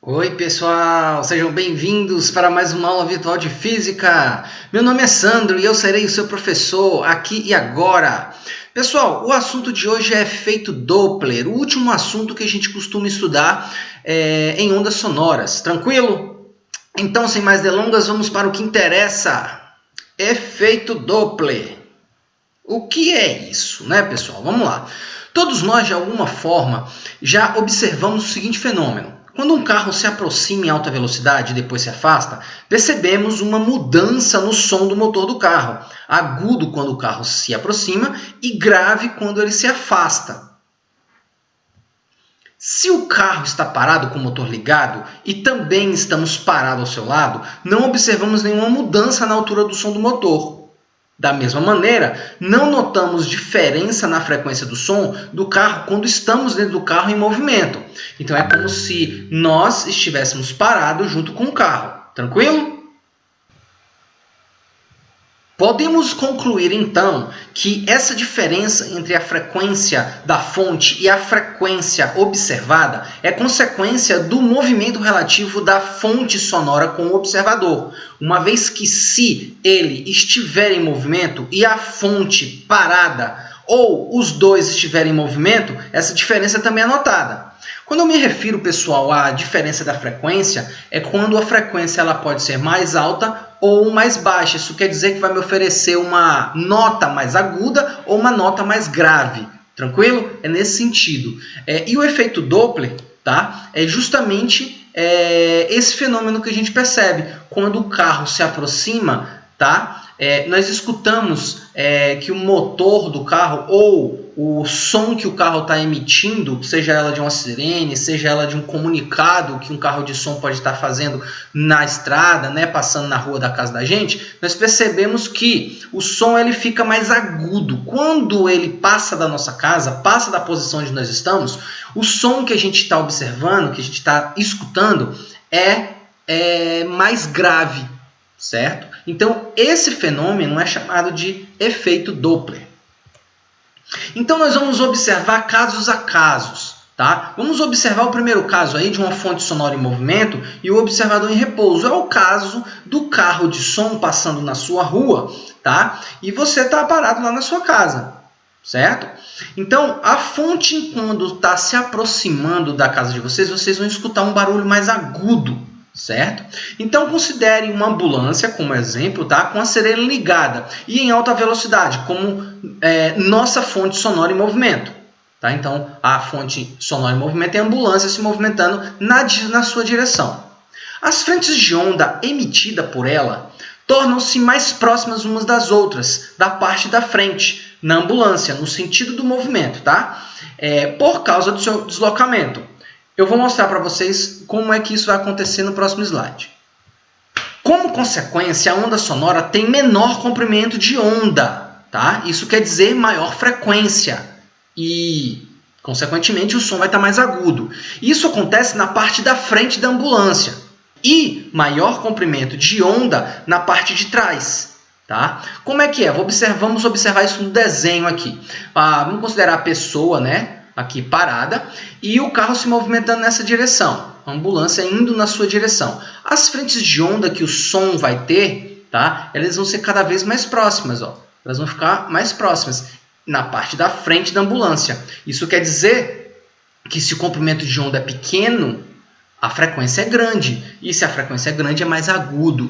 Oi, pessoal! Sejam bem-vindos para mais uma aula virtual de Física. Meu nome é Sandro e eu serei o seu professor aqui e agora. Pessoal, o assunto de hoje é efeito Doppler, o último assunto que a gente costuma estudar em ondas sonoras. Tranquilo? Então, sem mais delongas, vamos para o que interessa. Efeito Doppler. O que é isso, né, pessoal? Vamos lá. Todos nós, de alguma forma, já observamos o seguinte fenômeno. Quando um carro se aproxima em alta velocidade e depois se afasta, percebemos uma mudança no som do motor do carro, agudo quando o carro se aproxima e grave quando ele se afasta. Se o carro está parado com o motor ligado e também estamos parados ao seu lado, não observamos nenhuma mudança na altura do som do motor. Da mesma maneira, não notamos diferença na frequência do som do carro quando estamos dentro do carro em movimento. Então, é como se nós estivéssemos parados junto com o carro. Tranquilo? Podemos concluir, então, que essa diferença entre a frequência da fonte e a frequência observada é consequência do movimento relativo da fonte sonora com o observador, uma vez que se ele estiver em movimento e a fonte parada ou os dois estiverem em movimento, essa diferença também é notada. Quando eu me refiro, pessoal, à diferença da frequência, é quando a frequência ela pode ser mais alta ou mais baixa. Isso quer dizer que vai me oferecer uma nota mais aguda ou uma nota mais grave. Tranquilo? É nesse sentido. E o efeito Doppler, tá? É justamente esse fenômeno que a gente percebe. Quando o carro se aproxima, tá? Nós escutamos que o motor do carro ou o som que o carro está emitindo, seja ela de uma sirene, seja ela de um comunicado que um carro de som pode estar fazendo na estrada, né, passando na rua da casa da gente, nós percebemos que o som ele fica mais agudo. Quando ele passa da nossa casa, passa da posição onde nós estamos, o som que a gente está observando, que a gente está escutando, é mais grave, certo? Então, esse fenômeno é chamado de efeito Doppler. Então, nós vamos observar casos a casos, tá? Vamos observar o primeiro caso aí de uma fonte sonora em movimento e o observador em repouso. É o caso do carro de som passando na sua rua, tá? E você está parado lá na sua casa, certo? Então, a fonte, quando está se aproximando da casa de vocês, vocês vão escutar um barulho mais agudo, certo? Então, considere uma ambulância como exemplo, tá? Com a sirene ligada e em alta velocidade, como nossa fonte sonora em movimento. Tá? Então, a fonte sonora em movimento é a ambulância se movimentando na sua direção. As frentes de onda emitida por ela tornam-se mais próximas umas das outras, da parte da frente, na ambulância, no sentido do movimento, tá? Por causa do seu deslocamento. Eu vou mostrar para vocês como é que isso vai acontecer no próximo slide. Como consequência, a onda sonora tem menor comprimento de onda, tá? Isso quer dizer maior frequência e, consequentemente, o som vai estar mais agudo. Isso acontece na parte da frente da ambulância e maior comprimento de onda na parte de trás. Tá? Como é que é? Vamos observar isso no desenho aqui. Vamos considerar a pessoa, né? Aqui parada, e o carro se movimentando nessa direção, a ambulância indo na sua direção. As frentes de onda que o som vai ter, tá? Elas vão ser cada vez mais próximas, ó. Elas vão ficar mais próximas na parte da frente da ambulância. Isso quer dizer que se o comprimento de onda é pequeno, a frequência é grande, e se a frequência é grande, é mais agudo.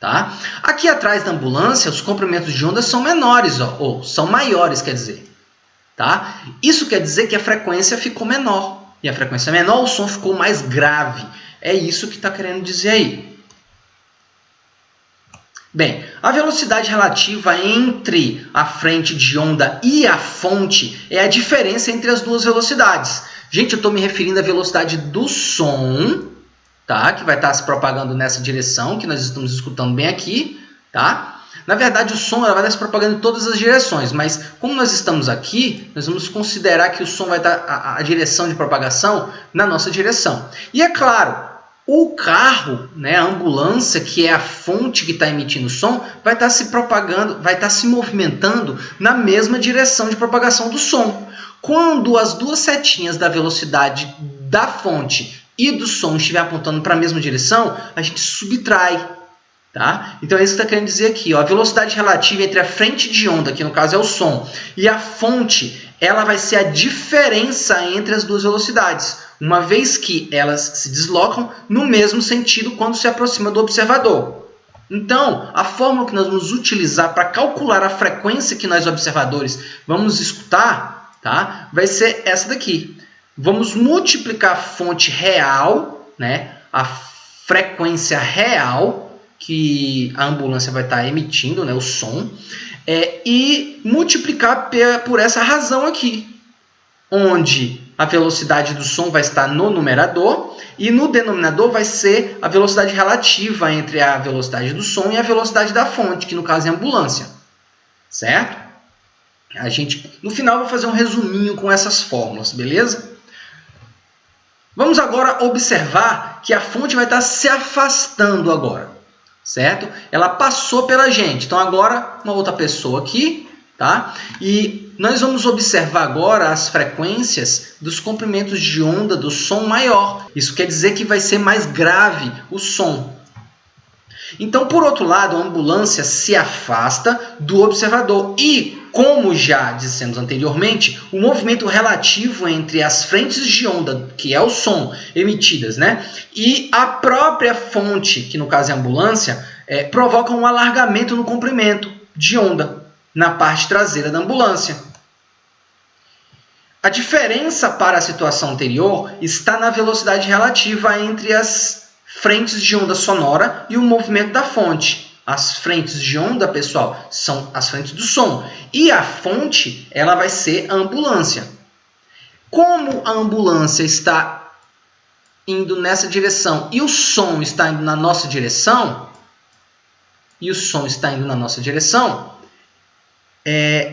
Tá? Aqui atrás da ambulância, os comprimentos de onda são menores, ó, ou são maiores, quer dizer. Tá? Isso quer dizer que a frequência ficou menor. E a frequência menor, o som ficou mais grave. É isso que está querendo dizer aí. Bem, a velocidade relativa entre a frente de onda e a fonte é a diferença entre as duas velocidades. Gente, eu estou me referindo à velocidade do som, tá? Que vai estar se propagando nessa direção, que nós estamos escutando bem aqui, tá? Na verdade, o som vai estar se propagando em todas as direções, mas como nós estamos aqui, nós vamos considerar que o som vai estar a direção de propagação na nossa direção. E é claro, o carro, né, a ambulância, que é a fonte que está emitindo o som, vai estar se propagando, vai estar se movimentando na mesma direção de propagação do som. Quando as duas setinhas da velocidade da fonte e do som estiver apontando para a mesma direção, a gente subtrai. Tá? Então é isso que está querendo dizer aqui. Ó. A velocidade relativa entre a frente de onda, que no caso é o som, e a fonte, ela vai ser a diferença entre as duas velocidades, uma vez que elas se deslocam no mesmo sentido quando se aproxima do observador. Então, a fórmula que nós vamos utilizar para calcular a frequência que nós observadores vamos escutar, tá? Vai ser essa daqui. Vamos multiplicar a fonte real, né? A frequência real que a ambulância vai estar emitindo, né, o som, e multiplicar por essa razão aqui, onde a velocidade do som vai estar no numerador e no denominador vai ser a velocidade relativa entre a velocidade do som e a velocidade da fonte, que no caso é a ambulância, certo? No final, eu vou fazer um resuminho com essas fórmulas, beleza? Vamos agora observar que a fonte vai estar se afastando agora. Certo? Ela passou pela gente. Então, agora, uma outra pessoa aqui, tá? E nós vamos observar agora as frequências dos comprimentos de onda do som maior. Isso quer dizer que vai ser mais grave o som. Então, por outro lado, a ambulância se afasta do observador e, como já dissemos anteriormente, o movimento relativo entre as frentes de onda, que é o som, emitidas, né, e a própria fonte, que no caso é a ambulância, provoca um alargamento no comprimento de onda na parte traseira da ambulância. A diferença para a situação anterior está na velocidade relativa entre as frentes de onda sonora e o movimento da fonte. As frentes de onda, pessoal, são as frentes do som. E a fonte, ela vai ser a ambulância. Como a ambulância está indo nessa direção e o som está indo na nossa direção,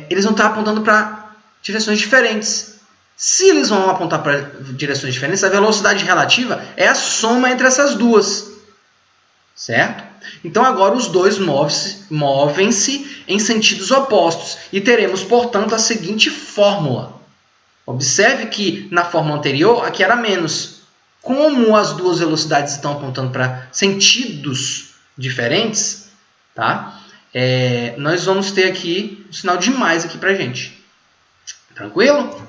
eles vão estar apontando para direções diferentes. Se eles vão apontar para direções diferentes, a velocidade relativa é a soma entre essas duas, certo? Então, agora os dois movem-se em sentidos opostos e teremos, portanto, a seguinte fórmula. Observe que na fórmula anterior, aqui era menos. Como as duas velocidades estão apontando para sentidos diferentes, tá? Nós vamos ter aqui um sinal de mais aqui para a gente. Tranquilo?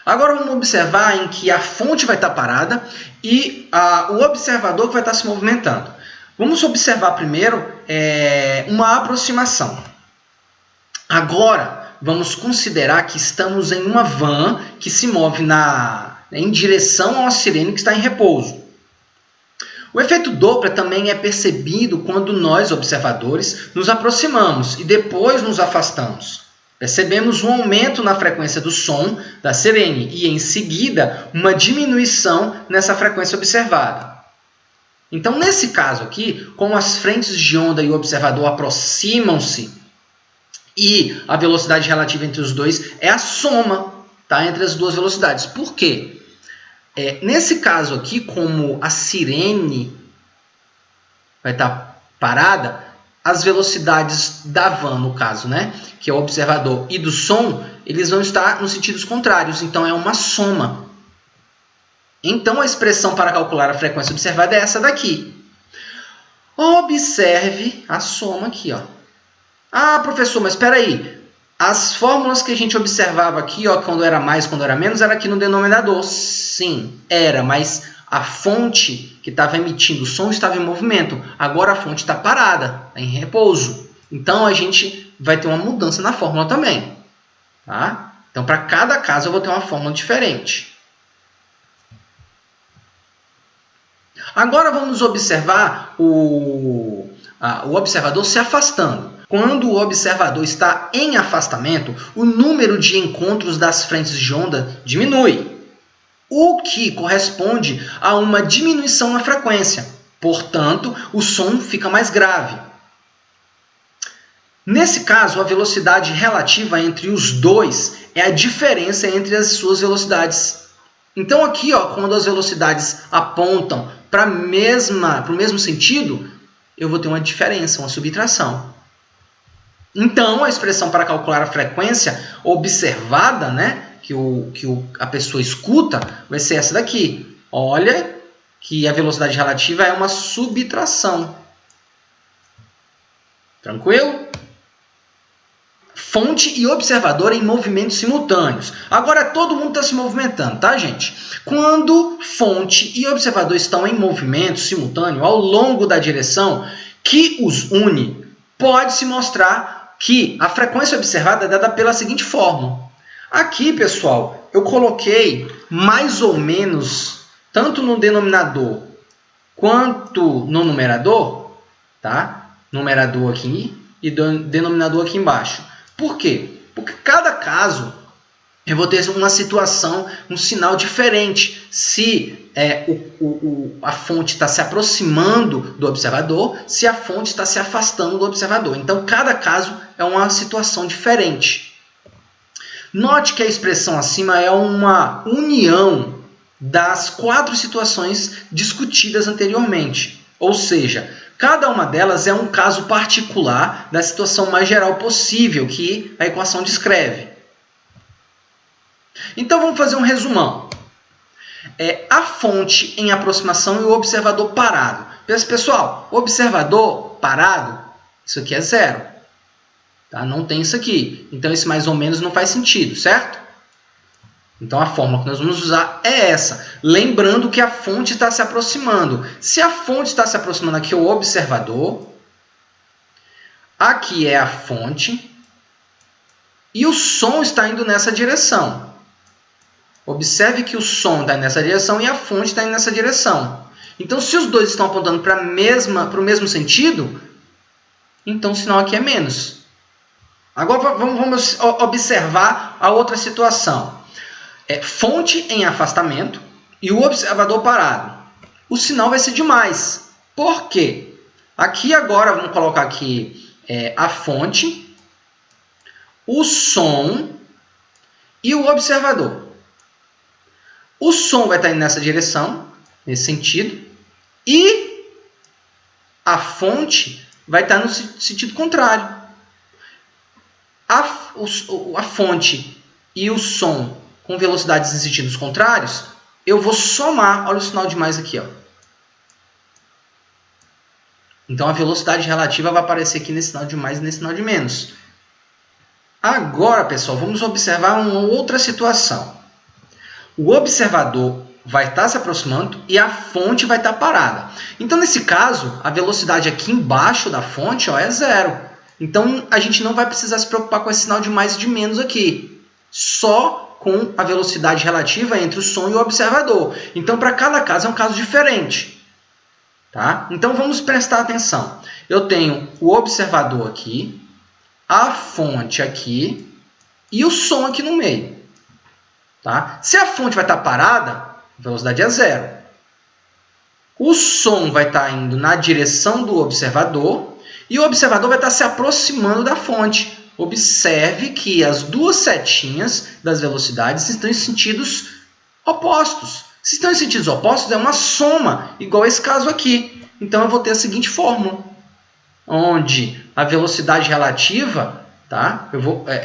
Agora vamos observar em que a fonte vai estar parada e o observador que vai estar se movimentando. Vamos observar primeiro uma aproximação. Agora, vamos considerar que estamos em uma van que se move em direção a uma sirene que está em repouso. O efeito Doppler também é percebido quando nós, observadores, nos aproximamos e depois nos afastamos. Percebemos um aumento na frequência do som da sirene e, em seguida, uma diminuição nessa frequência observada. Então, nesse caso aqui, como as frentes de onda e o observador aproximam-se e a velocidade relativa entre os dois é a soma, tá, entre as duas velocidades. Por quê? Nesse caso aqui, como a sirene vai estar parada, as velocidades da van, no caso, né, que é o observador, e do som, eles vão estar nos sentidos contrários, então é uma soma. Então, a expressão para calcular a frequência observada é essa daqui. Observe a soma aqui, ó. Ah, professor, mas espera aí. As fórmulas que a gente observava aqui, ó, quando era mais, quando era menos, era aqui no denominador. Sim, era, mas a fonte que estava emitindo o som estava em movimento. Agora a fonte está parada, está em repouso. Então, a gente vai ter uma mudança na fórmula também. Tá? Então, para cada caso, eu vou ter uma fórmula diferente. Agora, vamos observar o observador se afastando. Quando o observador está em afastamento, o número de encontros das frentes de onda diminui, o que corresponde a uma diminuição na frequência. Portanto, o som fica mais grave. Nesse caso, a velocidade relativa entre os dois é a diferença entre as suas velocidades. Então, aqui, ó, quando as velocidades apontam para o mesmo sentido, eu vou ter uma diferença, uma subtração. Então, a expressão para calcular a frequência observada, né, que a pessoa escuta, vai ser essa daqui. Olha que a velocidade relativa é uma subtração. Tranquilo? Fonte e observador em movimentos simultâneos. Agora todo mundo está se movimentando, tá, gente? Quando fonte e observador estão em movimento simultâneo ao longo da direção que os une, pode-se mostrar que a frequência observada é dada pela seguinte fórmula. Aqui, pessoal, eu coloquei mais ou menos, tanto no denominador quanto no numerador, tá? Numerador aqui e denominador aqui embaixo. Por quê? Porque cada caso eu vou ter uma situação, um sinal diferente. Se a fonte está se aproximando do observador, se a fonte está se afastando do observador. Então, cada caso é uma situação diferente. Note que a expressão acima é uma união das 4 situações discutidas anteriormente. Ou seja, cada uma delas é um caso particular da situação mais geral possível que a equação descreve. Então, vamos fazer um resumão. A fonte em aproximação e o observador parado. Pessoal, observador parado, isso aqui é 0. Tá? Não tem isso aqui. Então, esse mais ou menos não faz sentido, certo? Então, a fórmula que nós vamos usar é essa. Lembrando que a fonte está se aproximando. Se a fonte está se aproximando, aqui é o observador. Aqui é a fonte. E o som está indo nessa direção. Observe que o som está nessa direção e a fonte está indo nessa direção. Então, se os dois estão apontando para o mesmo sentido, então o sinal aqui é menos. Agora, vamos observar a outra situação. Fonte em afastamento e o observador parado. O sinal vai ser de mais. Por quê? Aqui agora, vamos colocar aqui a fonte, o som e o observador. O som vai estar indo nessa direção, nesse sentido, e a fonte vai estar no sentido contrário. A fonte e o som com velocidades em sentidos contrários, eu vou somar, olha o sinal de mais aqui, ó. Então, a velocidade relativa vai aparecer aqui nesse sinal de mais e nesse sinal de menos. Agora, pessoal, vamos observar uma outra situação. O observador vai estar se aproximando e a fonte vai estar parada. Então, nesse caso, a velocidade aqui embaixo da fonte é 0. Então, a gente não vai precisar se preocupar com esse sinal de mais e de menos aqui. Só com a velocidade relativa entre o som e o observador. Então, para cada caso, é um caso diferente. Tá? Então, vamos prestar atenção. Eu tenho o observador aqui, a fonte aqui e o som aqui no meio. Tá? Se a fonte vai estar parada, a velocidade é 0. O som vai estar indo na direção do observador e o observador vai estar se aproximando da fonte. Observe que as duas setinhas das velocidades estão em sentidos opostos. Se estão em sentidos opostos, é uma soma, igual esse caso aqui. Então, eu vou ter a seguinte fórmula, onde a velocidade relativa, tá?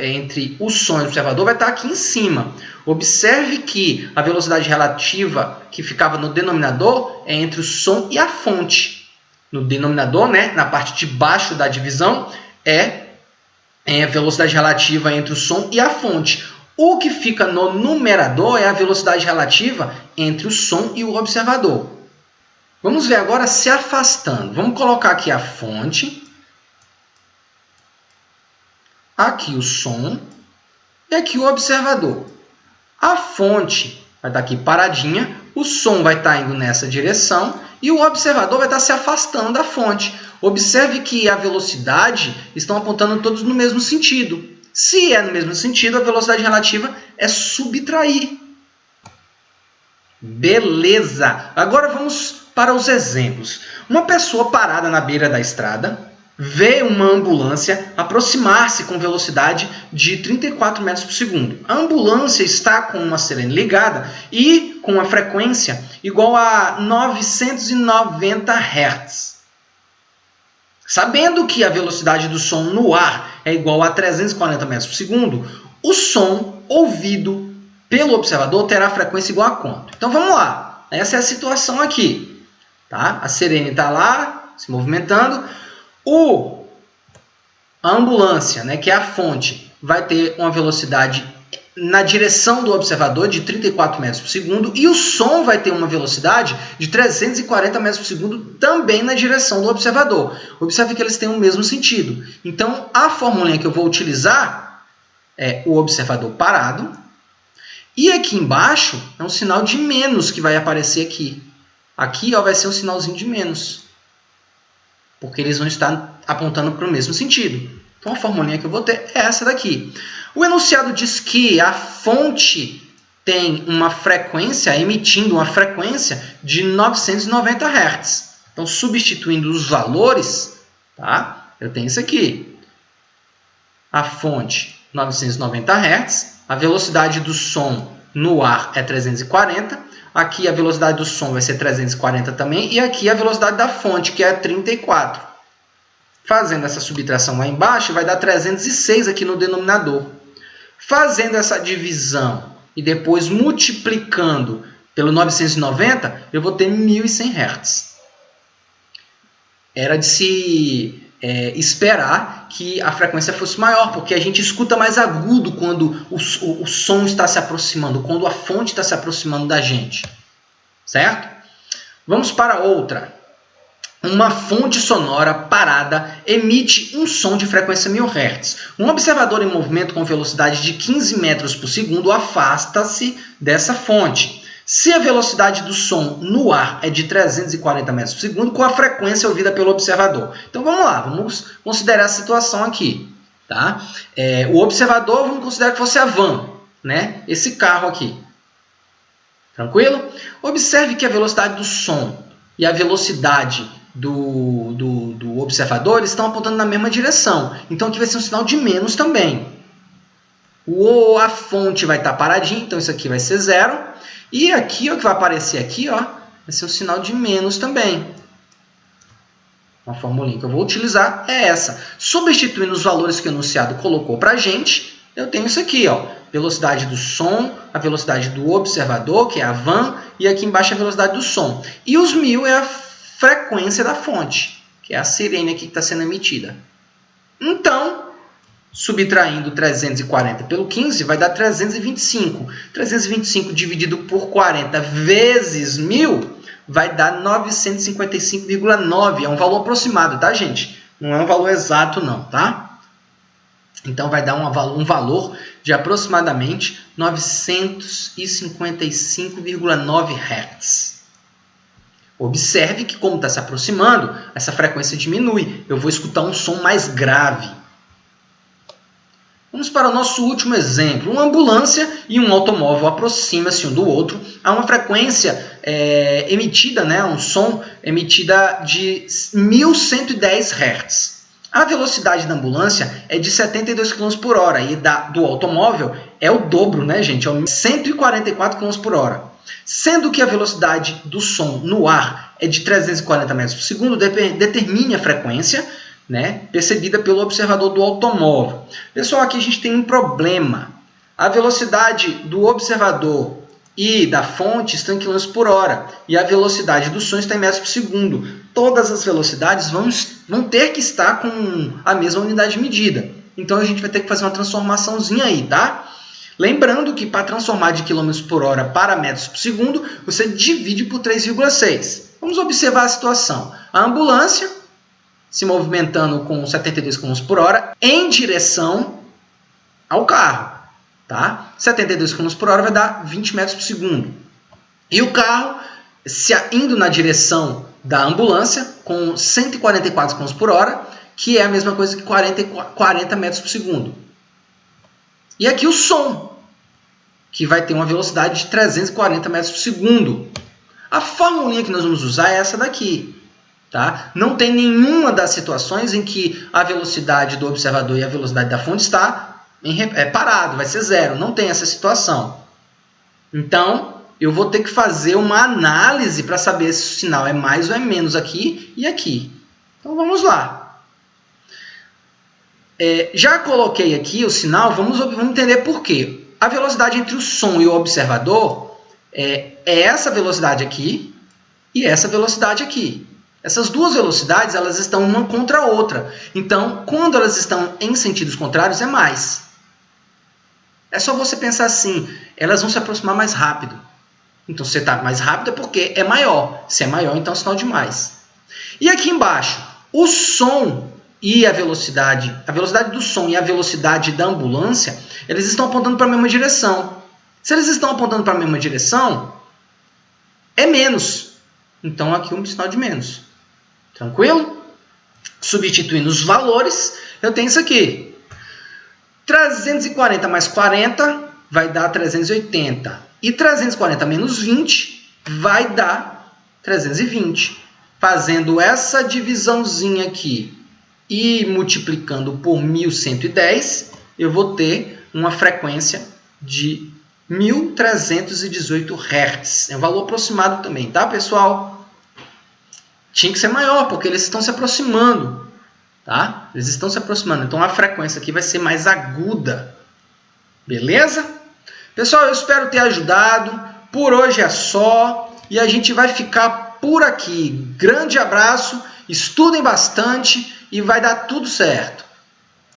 Entre o som e o observador vai estar aqui em cima. Observe que a velocidade relativa que ficava no denominador é entre o som e a fonte. No denominador, né, na parte de baixo da divisão, é a velocidade relativa entre o som e a fonte. O que fica no numerador é a velocidade relativa entre o som e o observador. Vamos ver agora se afastando. Vamos colocar aqui a fonte, aqui o som e aqui o observador. A fonte vai estar aqui paradinha, o som vai estar indo nessa direção e o observador vai estar se afastando da fonte. Observe que a velocidade estão apontando todos no mesmo sentido. Se é no mesmo sentido, a velocidade relativa é subtrair. Beleza! Agora vamos para os exemplos. Uma pessoa parada na beira da estrada vê uma ambulância aproximar-se com velocidade de 34 metros por segundo. A ambulância está com uma sirene ligada e com uma frequência igual a 990 Hz. Sabendo que a velocidade do som no ar é igual a 340 metros por segundo, o som ouvido pelo observador terá frequência igual a quanto? Então, vamos lá. essa é a situação aqui. Tá? A sirene está lá, se movimentando. A ambulância, né, que é a fonte, vai ter uma velocidade na direção do observador de 34 metros por segundo e o som vai ter uma velocidade de 340 metros por segundo também na direção do observador. Observe que eles têm o mesmo sentido. Então, a formulinha que eu vou utilizar é o observador parado e aqui embaixo é um sinal de menos que vai aparecer aqui. Aqui ó, vai ser um sinalzinho de menos, porque eles vão estar apontando para o mesmo sentido. Então, a formulinha que eu vou ter é essa daqui. O enunciado diz que a fonte tem uma frequência, emitindo uma frequência de 990 Hz. Então, substituindo os valores, tá? Eu tenho isso aqui. A fonte, 990 Hz. A velocidade do som no ar é 340. Aqui a velocidade do som vai ser 340 também. E aqui a velocidade da fonte, que é 34. Fazendo essa subtração lá embaixo, vai dar 306 aqui no denominador. Fazendo essa divisão e depois multiplicando pelo 990, eu vou ter 1.100 Hz. Era de se esperar que a frequência fosse maior, porque a gente escuta mais agudo quando o som está se aproximando, quando a fonte está se aproximando da gente. Certo? Vamos para outra. Uma fonte sonora parada emite um som de frequência 1000 Hz. Um observador em movimento com velocidade de 15 metros por segundo afasta-se dessa fonte. Se a velocidade do som no ar é de 340 metros por segundo, com a frequência ouvida pelo observador. Então vamos lá, vamos considerar a situação aqui. Tá? O observador, vamos considerar que fosse a van, né? Esse carro aqui. Tranquilo? Observe que a velocidade do som e a velocidade do observador estão apontando na mesma direção. Então aqui vai ser um sinal de menos também. A fonte vai estar paradinha, então isso aqui vai ser 0. E aqui, o que vai aparecer aqui, ó, vai ser um sinal de menos também. Uma formulinha que eu vou utilizar é essa. Substituindo os valores que o enunciado colocou para a gente, eu tenho isso aqui, ó. Velocidade do som, a velocidade do observador, que é a van, e aqui embaixo a velocidade do som. E os 1000 é a frequência da fonte, que é a sirene aqui que está sendo emitida. Então, subtraindo 340 pelo 15, vai dar 325. 325 dividido por 40 vezes 1000 vai dar 955,9. É um valor aproximado, tá, gente? Não é um valor exato, não, tá? Então, vai dar um valor de aproximadamente 955,9 Hz. Observe que, como está se aproximando, essa frequência diminui. Eu vou escutar um som mais grave. Vamos para o nosso último exemplo. Uma ambulância e um automóvel aproximam-se um do outro a uma frequência emitida, né, um som emitida de 1110 Hz. A velocidade da ambulância é de 72 km por hora e do automóvel é o dobro, né, gente? É 144 km por hora. Sendo que a velocidade do som no ar é de 340 metros por segundo, determine a frequência, né, percebida pelo observador do automóvel. Pessoal, aqui a gente tem um problema. A velocidade do observador e da fonte está em km por hora e a velocidade do som está em metros por segundo. Todas as velocidades vão ter que estar com a mesma unidade de medida. Então a gente vai ter que fazer uma transformaçãozinha aí, tá? Lembrando que para transformar de km por hora para metros por segundo, você divide por 3,6. Vamos observar a situação. A ambulância se movimentando com 72 km por hora em direção ao carro. Tá? 72 km por hora vai dar 20 metros por segundo. E o carro indo na direção da ambulância com 144 km por hora, que é a mesma coisa que 40 metros por segundo. E aqui o som, que vai ter uma velocidade de 340 metros por segundo. A formulinha que nós vamos usar é essa daqui. Tá? Não tem nenhuma das situações em que a velocidade do observador e a velocidade da fonte está parado, vai ser 0. Não tem essa situação. Então, eu vou ter que fazer uma análise para saber se o sinal é mais ou é menos aqui e aqui. Então, vamos lá. Já coloquei aqui o sinal, vamos entender por quê. A velocidade entre o som e o observador é essa velocidade aqui e essa velocidade aqui. Essas duas velocidades, elas estão uma contra a outra. Então, quando elas estão em sentidos contrários, é mais. É só você pensar assim, elas vão se aproximar mais rápido. Então, se está mais rápido é porque é maior. Se é maior, então é sinal de mais. E aqui embaixo, o som e a velocidade do som e a velocidade da ambulância, eles estão apontando para a mesma direção. Se eles estão apontando para a mesma direção, é menos. Então, aqui um sinal de menos. Tranquilo? Substituindo os valores, eu tenho isso aqui. 340 mais 40 vai dar 380. E 340 menos 20 vai dar 320. Fazendo essa divisãozinha aqui e multiplicando por 1110, eu vou ter uma frequência de 1318 Hz. É um valor aproximado também, tá, pessoal? Tinha que ser maior, porque eles estão se aproximando. Tá? Eles estão se aproximando. Então, a frequência aqui vai ser mais aguda. Beleza? Pessoal, eu espero ter ajudado. Por hoje é só. E a gente vai ficar por aqui. Grande abraço. Estudem bastante e vai dar tudo certo.